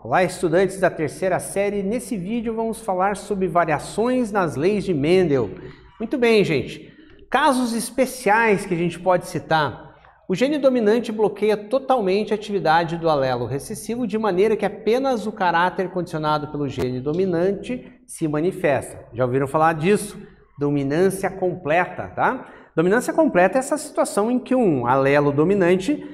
Olá, estudantes da terceira série. Nesse vídeo vamos falar sobre variações nas leis de Mendel. Muito bem, gente. Casos especiais que a gente pode citar. O gene dominante bloqueia totalmente a atividade do alelo recessivo de maneira que apenas o caráter condicionado pelo gene dominante se manifesta. Já ouviram falar disso? Dominância completa, tá? Dominância completa é essa situação em que um alelo dominante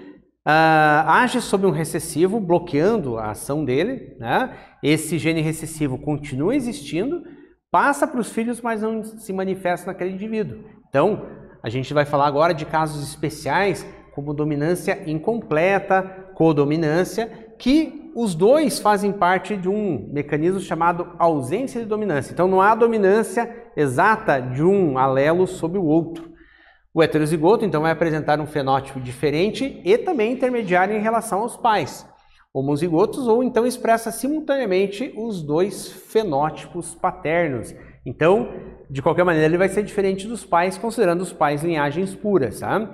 age sobre um recessivo, bloqueando a ação dele, né? Esse gene recessivo continua existindo, passa para os filhos, mas não se manifesta naquele indivíduo. Então, a gente vai falar agora de casos especiais, como dominância incompleta, codominância, que os dois fazem parte de um mecanismo chamado ausência de dominância. Então, não há dominância exata de um alelo sobre o outro. O heterozigoto, então, vai apresentar um fenótipo diferente e também intermediário em relação aos pais. Homozigotos, ou então expressa simultaneamente os dois fenótipos paternos. Então, de qualquer maneira, ele vai ser diferente dos pais, considerando os pais linhagens puras. Tá?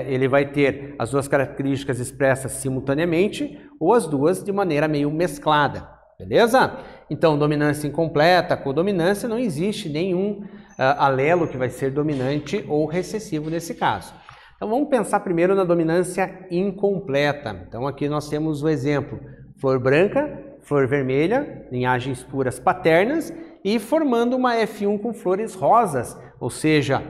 Ele vai ter as duas características expressas simultaneamente ou as duas de maneira meio mesclada. Beleza? Então, dominância incompleta, codominância, não existe nenhum alelo que vai ser dominante ou recessivo nesse caso. Então, vamos pensar primeiro na dominância incompleta. Então, aqui nós temos o exemplo: flor branca, flor vermelha, linhagens puras paternas, e formando uma F1 com flores rosas, ou seja,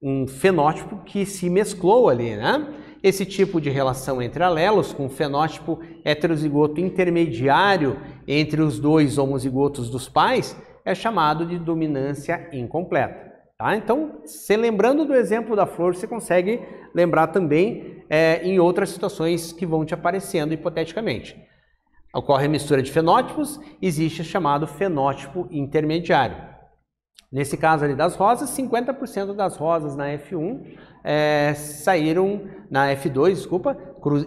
um fenótipo que se mesclou ali, né? Esse tipo de relação entre alelos, com fenótipo heterozigoto intermediário entre os dois homozigotos dos pais, é chamado de dominância incompleta. Tá? Então, se lembrando do exemplo da flor, você consegue lembrar também em outras situações que vão te aparecendo hipoteticamente. Ocorre a mistura de fenótipos, existe o chamado fenótipo intermediário. Nesse caso ali das rosas, 50% das rosas na F1 saíram na F2, desculpa,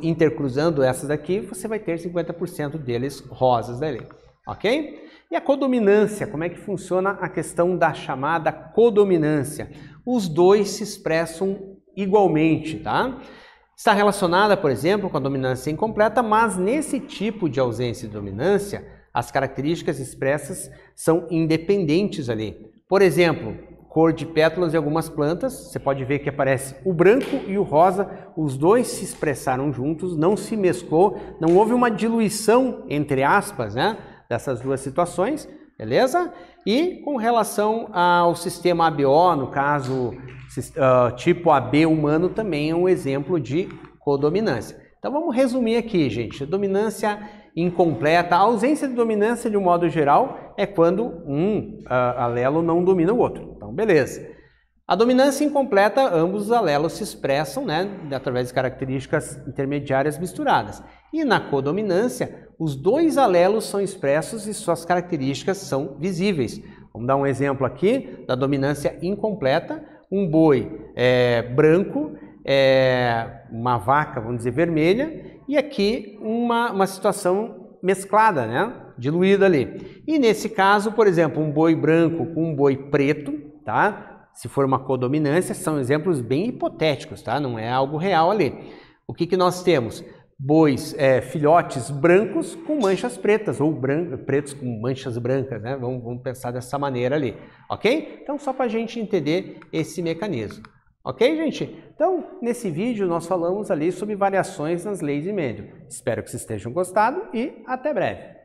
intercruzando essas daqui, você vai ter 50% deles rosas dali, ok? E a codominância, como é que funciona a questão da chamada codominância? Os dois se expressam igualmente, tá? Está relacionada, por exemplo, com a dominância incompleta, mas nesse tipo de ausência de dominância, as características expressas são independentes ali. Por exemplo, cor de pétalas de algumas plantas, você pode ver que aparece o branco e o rosa, os dois se expressaram juntos, não se mesclou, não houve uma diluição, entre aspas, né, dessas duas situações, beleza? E com relação ao sistema ABO, no caso tipo AB humano, também é um exemplo de codominância. Então vamos resumir aqui, gente. Dominância incompleta, a ausência de dominância de um modo geral é quando um alelo não domina o outro. Então, beleza. A dominância incompleta, ambos os alelos se expressam, né, através de características intermediárias misturadas. E na codominância, os dois alelos são expressos e suas características são visíveis. Vamos dar um exemplo aqui da dominância incompleta. Um boi branco, uma vaca, vamos dizer, vermelha, e aqui uma situação mesclada, né, diluída ali. E nesse caso, por exemplo, um boi branco com um boi preto, tá? Se for uma codominância, são exemplos bem hipotéticos, tá? Não é algo real ali. O que nós temos? Bois, filhotes brancos com manchas pretas, ou pretos com manchas brancas, né? Vamos pensar dessa maneira ali, ok? Então, só para a gente entender esse mecanismo. Ok, gente? Então, nesse vídeo nós falamos ali sobre variações nas leis de Mendel. Espero que vocês tenham gostado e até breve.